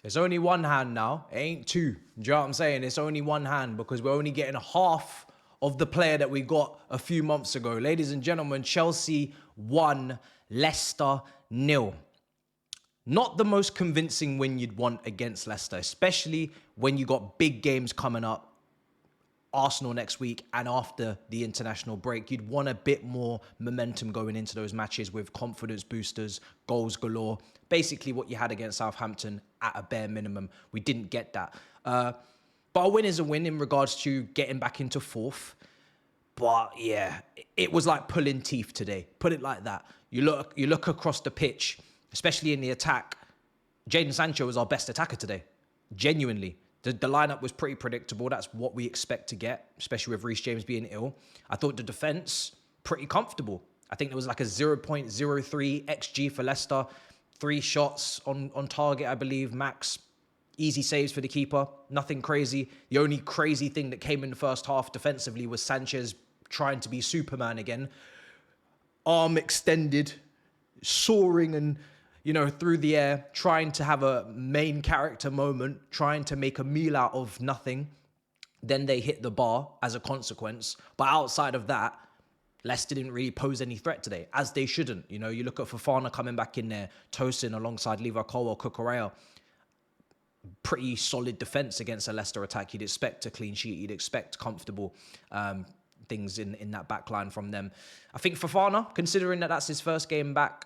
It's only one hand now. It ain't two. Do you know what I'm saying? It's only one hand because we're only getting half of the player that we got a few months ago. Ladies and gentlemen, Chelsea 1, Leicester 0. Not the most convincing win you'd want against Leicester, especially when you got big games coming up. Arsenal next week and after the international break. You'd want a bit more momentum going into those matches with confidence boosters, goals galore. Basically what you had against Southampton at a bare minimum. We didn't get that. But a win is a win in regards to getting back into fourth. But yeah, it was like pulling teeth today. Put it like that. You look across the pitch, especially in the attack. Jadon Sancho was our best attacker today. Genuinely. The lineup was pretty predictable. That's what we expect to get, especially with Reece James being ill. I thought the defense, pretty comfortable. I think there was like a 0.03 XG for Leicester. 3 shots on target, I believe, max. Easy saves for the keeper. Nothing crazy. The only crazy thing that came in the first half defensively was Sanchez trying to be Superman again. Arm extended, soaring and through the air, trying to have a main character moment, trying to make a meal out of nothing. Then they hit the bar as a consequence. But outside of that, Leicester didn't really pose any threat today, as they shouldn't. You look at Fofana coming back in there, Tosin alongside Levi Colwell, Cucurella. Pretty solid defense against a Leicester attack. You'd expect a clean sheet. You'd expect comfortable things in that back line from them. I think Fofana, considering that that's his first game back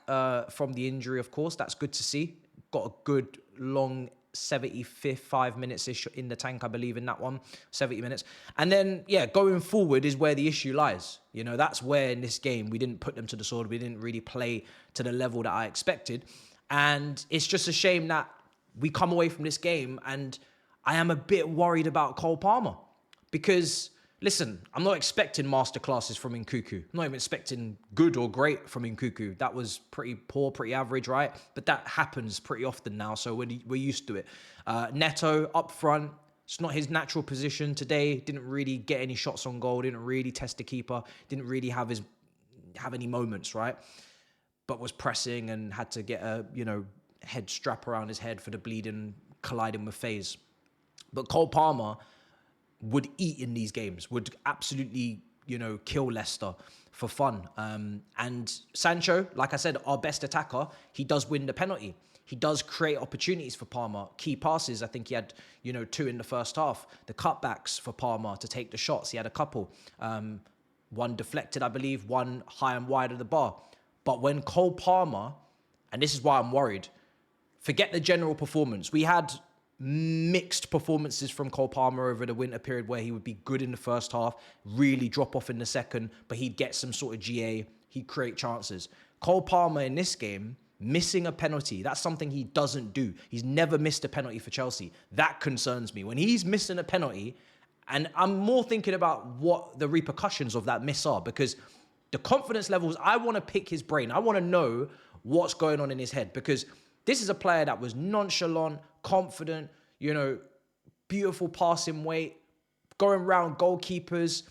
from the injury, of course, that's good to see. Got a good long 75 minutes-ish in the tank, I believe, in that one. 70 minutes. And then, yeah, going forward is where the issue lies. That's where in this game we didn't put them to the sword. We didn't really play to the level that I expected. And it's just a shame that we come away from this game and I am a bit worried about Cole Palmer because... Listen, I'm not expecting masterclasses from Nkunku. I'm not even expecting good or great from Nkunku. That was pretty poor, pretty average, right? But that happens pretty often now, so we're used to it. Neto up front, it's not his natural position today. Didn't really get any shots on goal. Didn't really test the keeper. Didn't really have any moments, right? But was pressing and had to get a head strap around his head for the bleeding, colliding with FaZe. But Cole Palmer would eat in these games, would absolutely, kill Leicester for fun. And Sancho, like I said, our best attacker, he does win the penalty. He does create opportunities for Palmer. Key passes, I think he had, 2 in the first half. The cutbacks for Palmer to take the shots, he had a couple. One deflected, I believe, one high and wide of the bar. But when Cole Palmer, and this is why I'm worried, forget the general performance. We had mixed performances from Cole Palmer over the winter period where he would be good in the first half, really drop off in the second, but he'd get some sort of GA, he'd create chances. Cole Palmer in this game, missing a penalty, that's something he doesn't do. He's never missed a penalty for Chelsea. That concerns me. When he's missing a penalty, and I'm more thinking about what the repercussions of that miss are, because the confidence levels, I want to pick his brain. I want to know what's going on in his head, because this is a player that was nonchalant, confident, beautiful passing weight, going around goalkeepers,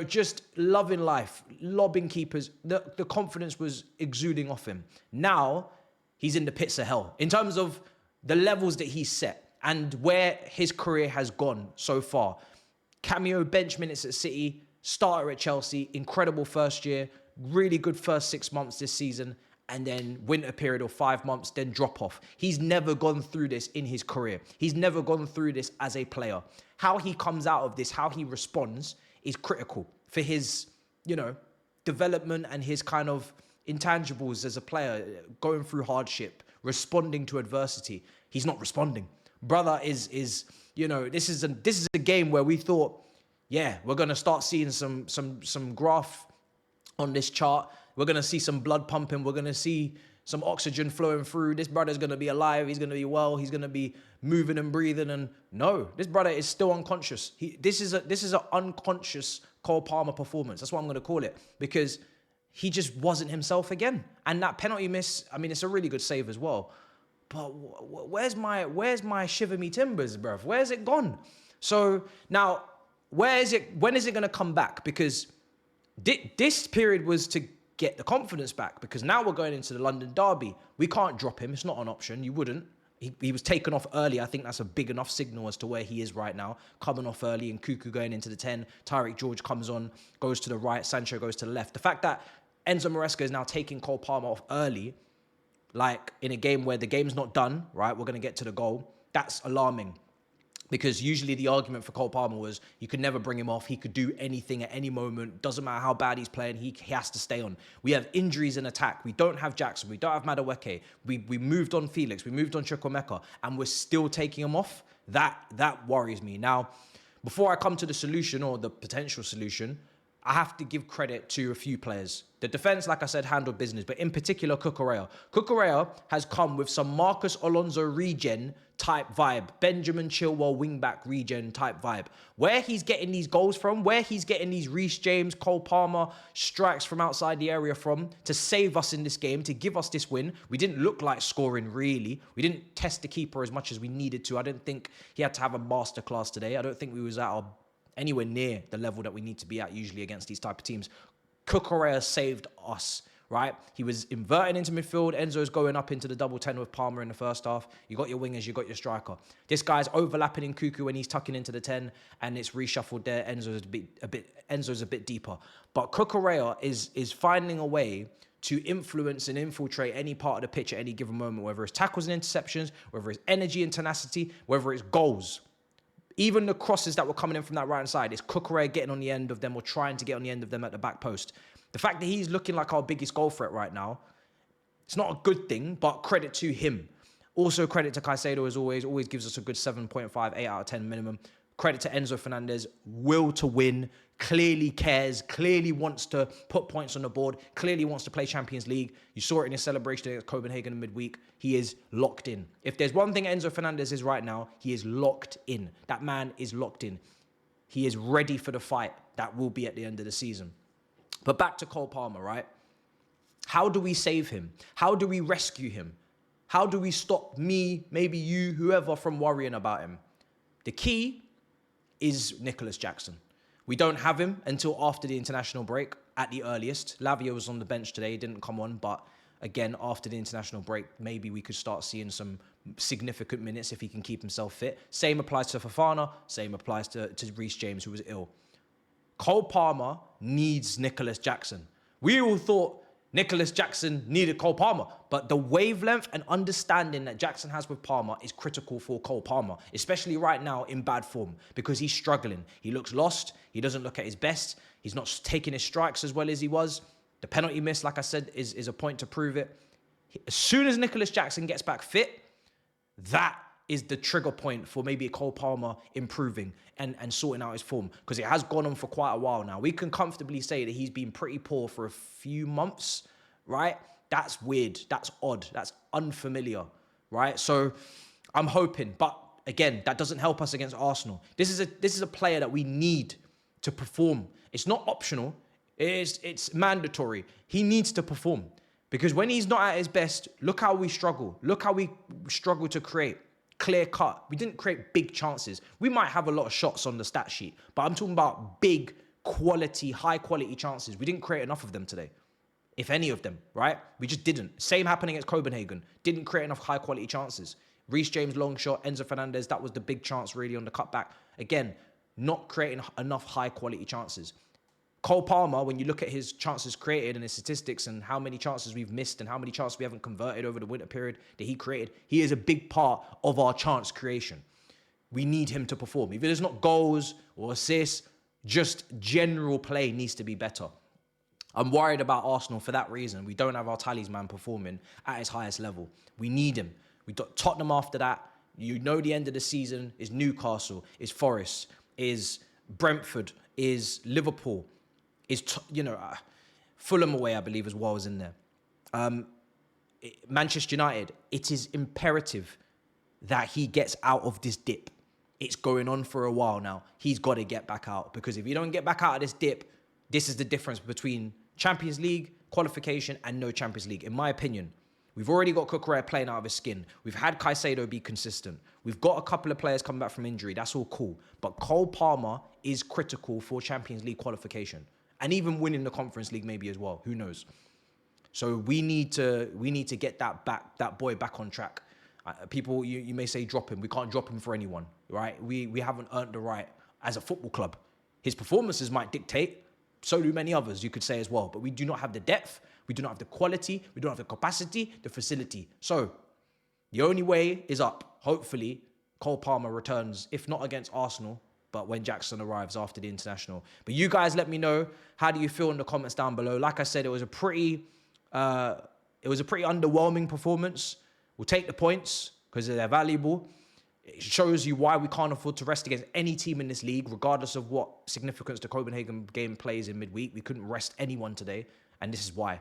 just loving life, lobbing keepers. The confidence was exuding off him. Now, he's in the pits of hell in terms of the levels that he's set and where his career has gone so far. Cameo bench minutes at City, starter at Chelsea, incredible first year, really good first 6 months this season, and then winter period of 5 months, then drop off. He's never gone through this in his career. He's never gone through this as a player. How he comes out of this, how he responds is critical for his, development and his kind of intangibles as a player, going through hardship, responding to adversity. He's not responding. Brother is this is a game where we thought, yeah, we're going to start seeing some graph on this chart. We're going to see some blood pumping. We're going to see some oxygen flowing through. This brother's going to be alive. He's going to be well. He's going to be moving and breathing. And no, this brother is still unconscious. This is an unconscious Cole Palmer performance. That's what I'm going to call it, because he just wasn't himself again. And that penalty miss, I mean, it's a really good save as well. But where's my shiver me timbers, bruv? Where's it gone? So now, when is it going to come back? Because this period was to get the confidence back, because now we're going into the London derby. We can't drop him. It's not an option. You wouldn't. he was taken off early. I think that's a big enough signal as to where he is right now. Coming off early and Cuckoo going into the 10. Tyreek George comes on, goes to the right. Sancho goes to the left. The fact that Enzo Maresca is now taking Cole Palmer off early, like in a game where the game's not done, right? We're going to get to the goal. That's alarming. Because usually the argument for Cole Palmer was you could never bring him off. He could do anything at any moment. Doesn't matter how bad he's playing. He has to stay on. We have injuries in attack. We don't have Jackson. We don't have Madueke. We moved on Felix. We moved on Chukwuemeka. And we're still taking him off. That worries me. Now, before I come to the solution or the potential solution, I have to give credit to a few players. The defense, like I said, handled business, but in particular, Cucurella. Cucurella has come with some Marcus Alonso regen type vibe, Benjamin Chilwell wingback regen type vibe. Where he's getting these goals from, where he's getting these Reece James, Cole Palmer strikes from outside the area from to save us in this game, to give us this win. We didn't look like scoring, really. We didn't test the keeper as much as we needed to. I didn't think he had to have a masterclass today. I don't think we was anywhere near the level that we need to be at usually against these type of teams. Cucurella saved us, right? He was inverting into midfield. Enzo's going up into the double 10 with Palmer in the first half. You got your wingers, you got your striker. This guy's overlapping in Cuckoo when he's tucking into the 10 and it's reshuffled there. Enzo's a bit deeper. But Cucurella is finding a way to influence and infiltrate any part of the pitch at any given moment, whether it's tackles and interceptions, whether it's energy and tenacity, whether it's goals. Even the crosses that were coming in from that right-hand side, it's Cucurella getting on the end of them or trying to get on the end of them at the back post. The fact that he's looking like our biggest goal threat right now, it's not a good thing, but credit to him. Also credit to Caicedo as always gives us a good 7.5, 8 out of 10 minimum. Credit to Enzo Fernandez, will to win, clearly cares, clearly wants to put points on the board, clearly wants to play Champions League. You saw it in his celebration against Copenhagen in midweek. He is locked in. If there's one thing Enzo Fernandez is right now, he is locked in. That man is locked in. He is ready for the fight that will be at the end of the season. But back to Cole Palmer, right? How do we save him? How do we rescue him? How do we stop me, maybe you, whoever, from worrying about him? The key is Nicholas Jackson. We don't have him until after the international break at the earliest. Lavia was on the bench today, didn't come on, but again, after the international break, maybe we could start seeing some significant minutes if he can keep himself fit. Same applies to Fofana, same applies to Reece James, who was ill. Cole Palmer needs Nicholas Jackson. We all thought Nicholas Jackson needed Cole Palmer, but the wavelength and understanding that Jackson has with Palmer is critical for Cole Palmer, especially right now in bad form, because he's struggling. He looks lost. He doesn't look at his best. He's not taking his strikes as well as he was. The penalty miss, like I said, is a point to prove it. As soon as Nicholas Jackson gets back fit, that is the trigger point for maybe Cole Palmer improving and sorting out his form, because it has gone on for quite a while now. We can comfortably say that he's been pretty poor for a few months, right? That's weird. That's odd. That's unfamiliar, right? So I'm hoping, but again, that doesn't help us against Arsenal. This is a player that we need to perform. It's not optional. It's mandatory. He needs to perform, because when he's not at his best, look how we struggle. Look how we struggle to create. Clear cut. We didn't create big chances. We might have a lot of shots on the stat sheet, but I'm talking about big quality, high quality chances. We didn't create enough of them today, if any of them, right? We just didn't. Same happening against Copenhagen. Didn't create enough high quality chances. Reece James long shot, Enzo Fernandez, that was the big chance really on the cutback. Again, not creating enough high quality chances. Cole Palmer, when you look at his chances created and his statistics and how many chances we've missed and how many chances we haven't converted over the winter period that he created, he is a big part of our chance creation. We need him to perform. If it's not goals or assists, just general play needs to be better. I'm worried about Arsenal for that reason. We don't have our talisman performing at his highest level. We need him. We got Tottenham after that. You know the end of the season is Newcastle, is Forest, is Brentford, is Liverpool, is, Fulham away, I believe, as well, is in there. Manchester United, it is imperative that he gets out of this dip. It's going on for a while now. He's got to get back out, because if you don't get back out of this dip, this is the difference between Champions League qualification and no Champions League, in my opinion. We've already got Cucurella playing out of his skin. We've had Caicedo be consistent. We've got a couple of players coming back from injury. That's all cool. But Cole Palmer is critical for Champions League qualification. And even winning the Conference League maybe as well. Who knows? So we need to get that boy back on track. People, you may say drop him. We can't drop him for anyone, right? We haven't earned the right as a football club. His performances might dictate. So do many others, you could say as well. But we do not have the depth. We do not have the quality. We don't have the capacity, the facility. So the only way is up. Hopefully, Cole Palmer returns, if not against Arsenal, but when Jackson arrives after the international. But you guys let me know, how do you feel in the comments down below? Like I said, it was a pretty underwhelming performance. We'll take the points because they're valuable. It shows you why we can't afford to rest against any team in this league, regardless of what significance the Copenhagen game plays in midweek. We couldn't rest anyone today, and this is why.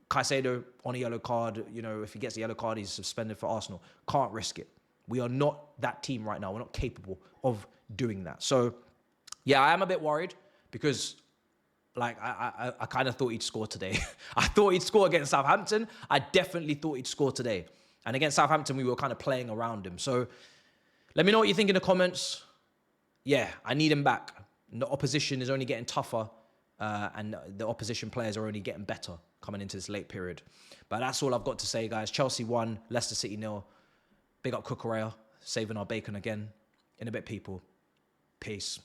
Caicedo on a yellow card, if he gets a yellow card, he's suspended for Arsenal. Can't risk it. We are not that team right now. We're not capable of doing that. So, yeah, I am a bit worried because, I kind of thought he'd score today. I thought he'd score against Southampton. I definitely thought he'd score today. And against Southampton, we were kind of playing around him. So, let me know what you think in the comments. Yeah, I need him back. The opposition is only getting tougher, and the opposition players are only getting better coming into this late period. But that's all I've got to say, guys. Chelsea 1, Leicester City 0. Big up Cucurella, saving our bacon again. In a bit, people. Peace.